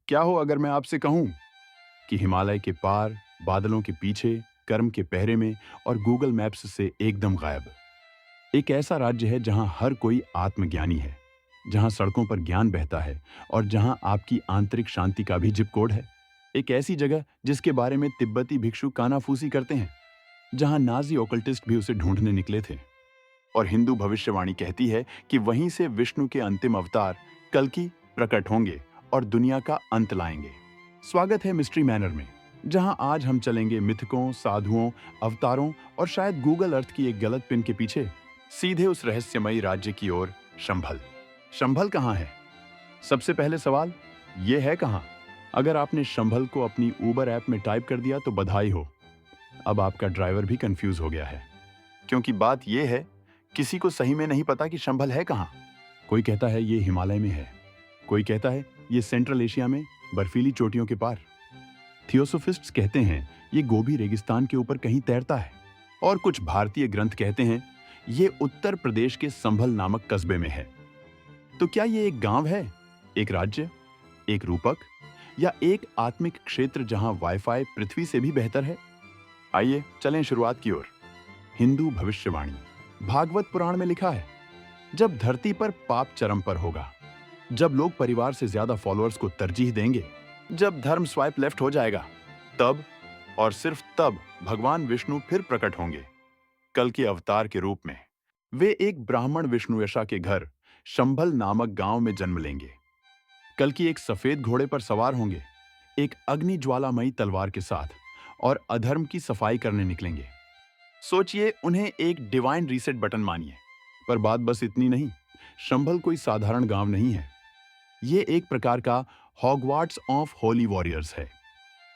क्या हो अगर मैं आपसे कहूं कि हिमालय के पार, बादलों के पीछे, कर्म के पहरे में और गूगल मैप्स से एकदम गायब। एक ऐसा राज्य है जहां हर कोई आत्मज्ञानी है, जहां सड़कों पर ज्ञान बहता है और जहां आपकी आंतरिक शांति का भी जिप कोड है। एक ऐसी जगह जिसके बारे में तिब्बती भिक्षु कानाफूसी करते हैं, जहां नाजी ओकल्टिस्ट भी उसे ढूंढने निकले थे। और हिंदू भविष्यवाणी कहती है कि वहीं से विष्णु के अंतिम अवतार कल्कि प्रकट होंगे और दुनिया का अंत लाएंगे। स्वागत है मिस्ट्री मैनर में, जहां आज हम चलेंगे मिथकों, साधुओं, अवतारों और शायद गूगल अर्थ की एक गलत पिन के पीछे, सीधे उस रहस्यमयी राज्य की ओर, शंभल। शंभल कहाँ है? सबसे पहले सवाल ये है कहाँ? अगर आपने शंभल को अपनी ऊबर ऐप में टाइप कर दिया तो बधाई हो, अब आपका ड्राइवर भी कंफ्यूज हो गया है। क्योंकि बात यह है, किसी को सही में नहीं पता कि शंभल है कहाँ। कोई कहता है ये हिमालय में है, कोई कहता है ये सेंट्रल एशिया में बर्फीली चोटियों के पार। थियोसोफिस्ट्स कहते हैं ये गोबी रेगिस्तान के ऊपर कहीं तैरता है, और कुछ भारतीय ग्रंथ कहते हैं ये उत्तर प्रदेश के संभल नामक कस्बे में है। तो क्या ये एक गांव है, एक राज्य, एक रूपक, या एक आत्मिक क्षेत्र जहां वाईफाई पृथ्वी से भी बेहतर है? आइए चलें शुरुआत की ओर। हिंदू भविष्यवाणी। भागवत पुराण में लिखा है, जब धरती पर पाप चरम पर होगा, जब लोग परिवार से ज्यादा फॉलोअर्स को तरजीह देंगे, जब धर्म स्वाइप लेफ्ट हो जाएगा, तब और सिर्फ तब भगवान विष्णु फिर प्रकट होंगे, कल के अवतार के रूप में। वे एक ब्राह्मण विष्णुयशा के घर शंभल नामक गांव में जन्म लेंगे। कल की एक सफेद घोड़े पर सवार होंगे, एक अग्नि ज्वालामयी तलवार के साथ, और अधर्म की सफाई करने निकलेंगे। सोचिए, उन्हें एक डिवाइन रीसेट बटन मानिए। पर बात बस इतनी नहीं, शंभल कोई साधारण गांव नहीं है। ये एक प्रकार का हॉगवार्ट्स ऑफ होली वॉरियर्स है,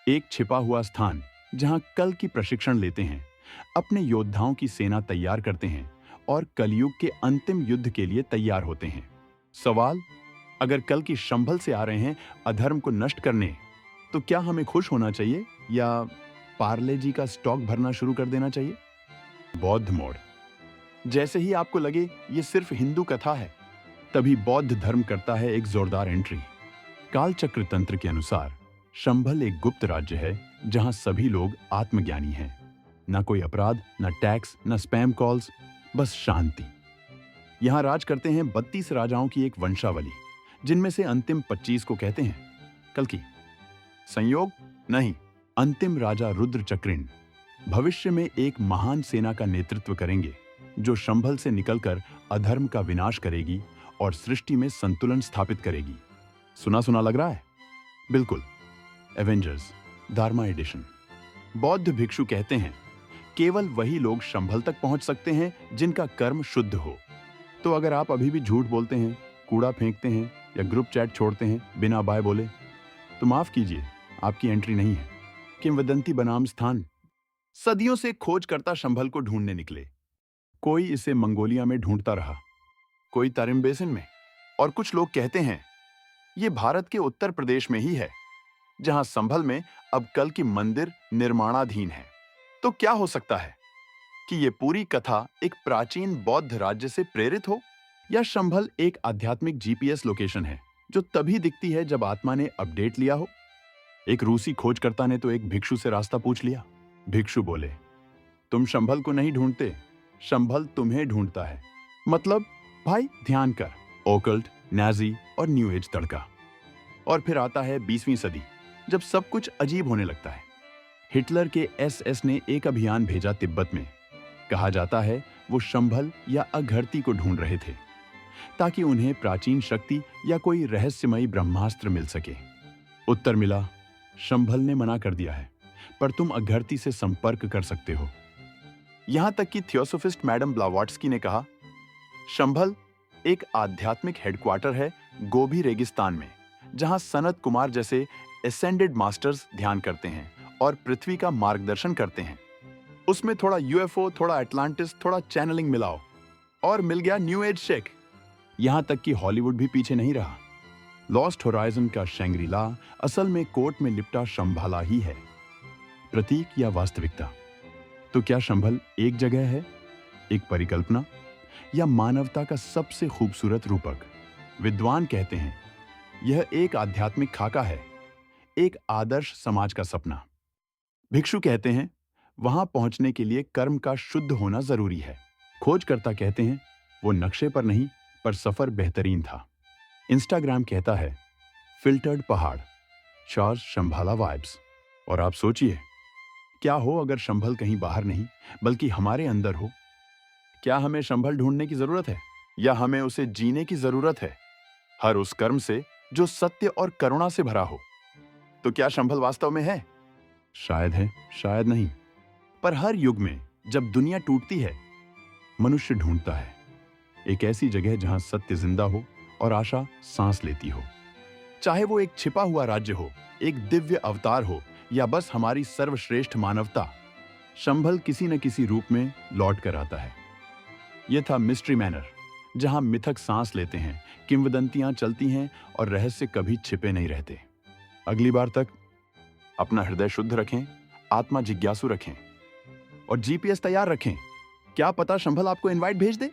एक छिपा हुआ स्थान जहां कल की प्रशिक्षण लेते हैं, अपने योद्धाओं की सेना तैयार करते हैं और कलयुग के अंतिम युद्ध के लिए तैयार होते हैं। सवाल, अगर कल की शंभल से आ रहे हैं अधर्म को नष्ट करने, तो क्या हमें खुश होना चाहिए या पार्ले जी का स्टॉक भरना शुरू कर देना चाहिए? बौद्ध मोड़। जैसे ही आपको लगे ये सिर्फ हिंदू कथा है, तभी बौद्ध धर्म करता है एक जोरदार एंट्री। कालचक्र तंत्र के अनुसार शंभल एक गुप्त राज्य है जहां सभी लोग आत्मज्ञानी हैं। ना कोई अपराध, ना टैक्स, ना स्पैम कॉल्स, बस शांति। यहां राज करते हैं 32 राजाओं की एक वंशावली, जिनमें से अंतिम 25 को कहते हैं कल्कि। संयोग नहीं, अंतिम राजा रुद्र चक्रिन भविष्य में एक महान सेना का नेतृत्व करेंगे, जो शंभल से निकलकर अधर्म का विनाश करेगी और सृष्टि में संतुलन स्थापित करेगी। सुना सुना लग रहा है? बिल्कुल, एवेंजर्स दार्मा एडिशन। बौद्ध भिक्षु कहते हैं केवल वही लोग शंभल तक पहुंच सकते हैं जिनका कर्म शुद्ध हो। तो अगर आप अभी भी झूठ बोलते हैं, कूड़ा फेंकते हैं या ग्रुप चैट छोड़ते हैं बिना बाय बोले, तो माफ कीजिए, आपकी एंट्री नहीं है। किंवदंती बनाम स्थान। सदियों से खोजकर्ता शंभल को ढूंढने निकले। कोई इसे मंगोलिया में ढूंढता रहा, कोई तारिम बेसिन में, और कुछ लोग कहते हैं ये भारत के उत्तर प्रदेश में ही है, जहां संभल में अब कल की मंदिर निर्माणाधीन है। तो क्या हो सकता है कि ये पूरी कथा एक प्राचीन बौद्ध राज्य से प्रेरित हो, या शंभल एक आध्यात्मिक जीपीएस लोकेशन है जो तभी दिखती है जब आत्मा ने अपडेट लिया हो? एक रूसी खोजकर्ता ने तो एक भिक्षु से रास्ता पूछ लिया। भिक्षु बोले, तुम शंभल को नहीं ढूंढते, शंभल तुम्हें ढूंढता है। मतलब भाई ध्यान कर, ओकल्ट, नाजी और न्यू एज तड़का। और फिर आता है 20वीं सदी, जब सब कुछ अजीब होने लगता है। हिटलर के एसएस ने एक अभियान भेजा तिब्बत में। कहा जाता है वो शंभल या अघर्ती को ढूंढ रहे थे, ताकि उन्हें प्राचीन शक्ति या कोई रहस्यमयी ब्रह्मास्त्र मिल सके। उत्तर मिला, शंभल ने मना कर दिया है, पर तुम अघर्ती से संपर्क कर सकते हो। यहां तक कि थियोसोफिस्ट मैडम ब्लावाट्स्की ने कहा, शंभल एक आध्यात्मिक हेडक्वार्टर है गोबी रेगिस्तान में, जहां सनत कुमार जैसे एसेंडेड मास्टर्स ध्यान करते हैं और पृथ्वी का मार्गदर्शन करते हैं। उसमें थोड़ा यूएफओ, थोड़ा एटलांटिस, थोड़ा चैनलिंग मिलाओ और मिल गया न्यू एज शेक। यहां तक कि हॉलीवुड भी पीछे नहीं रहा। लॉस्ट होराइजन का शैंग्रीला असल में कोट में लिपटा शंभाला ही है। प्रतीक या वास्तविकता? तो क्या शंभल एक जगह है, एक परिकल्पना, या मानवता का सबसे खूबसूरत रूपक? विद्वान कहते हैं यह एक आध्यात्मिक खाका है एक आदर्श समाज का सपना। भिक्षु कहते हैं वहां पहुंचने के लिए कर्म का शुद्ध होना जरूरी है। खोजकर्ता कहते हैं वो नक्शे पर नहीं पर सफर बेहतरीन था। इंस्टाग्राम कहता है फिल्टर्ड पहाड़, चार्ज शंभाला वाइब्स। और आप सोचिए, क्या हो अगर शंभल कहीं बाहर नहीं बल्कि हमारे अंदर हो? क्या हमें शंभल ढूंढने की जरूरत है या हमें उसे जीने की जरूरत है, हर उस कर्म से जो सत्य और करुणा से भरा हो? तो क्या शंभल वास्तव में है? शायद है, शायद नहीं। पर हर युग में जब दुनिया टूटती है, मनुष्य ढूंढता है एक ऐसी जगह जहां सत्य जिंदा हो और आशा सांस लेती हो। चाहे वो एक छिपा हुआ राज्य हो, एक दिव्य अवतार हो या बस हमारी सर्वश्रेष्ठ मानवता, शंभल किसी न किसी रूप में लौट कर आता है। यह था मिस्ट्री मैनर, जहां मिथक सांस लेते हैं, किंवदंतियां चलती हैं और रहस्य कभी छिपे नहीं रहते। अगली बार तक अपना हृदय शुद्ध रखें, आत्मा जिज्ञासु रखें और जीपीएस तैयार रखें। क्या पता शंभल आपको इनवाइट भेज दे।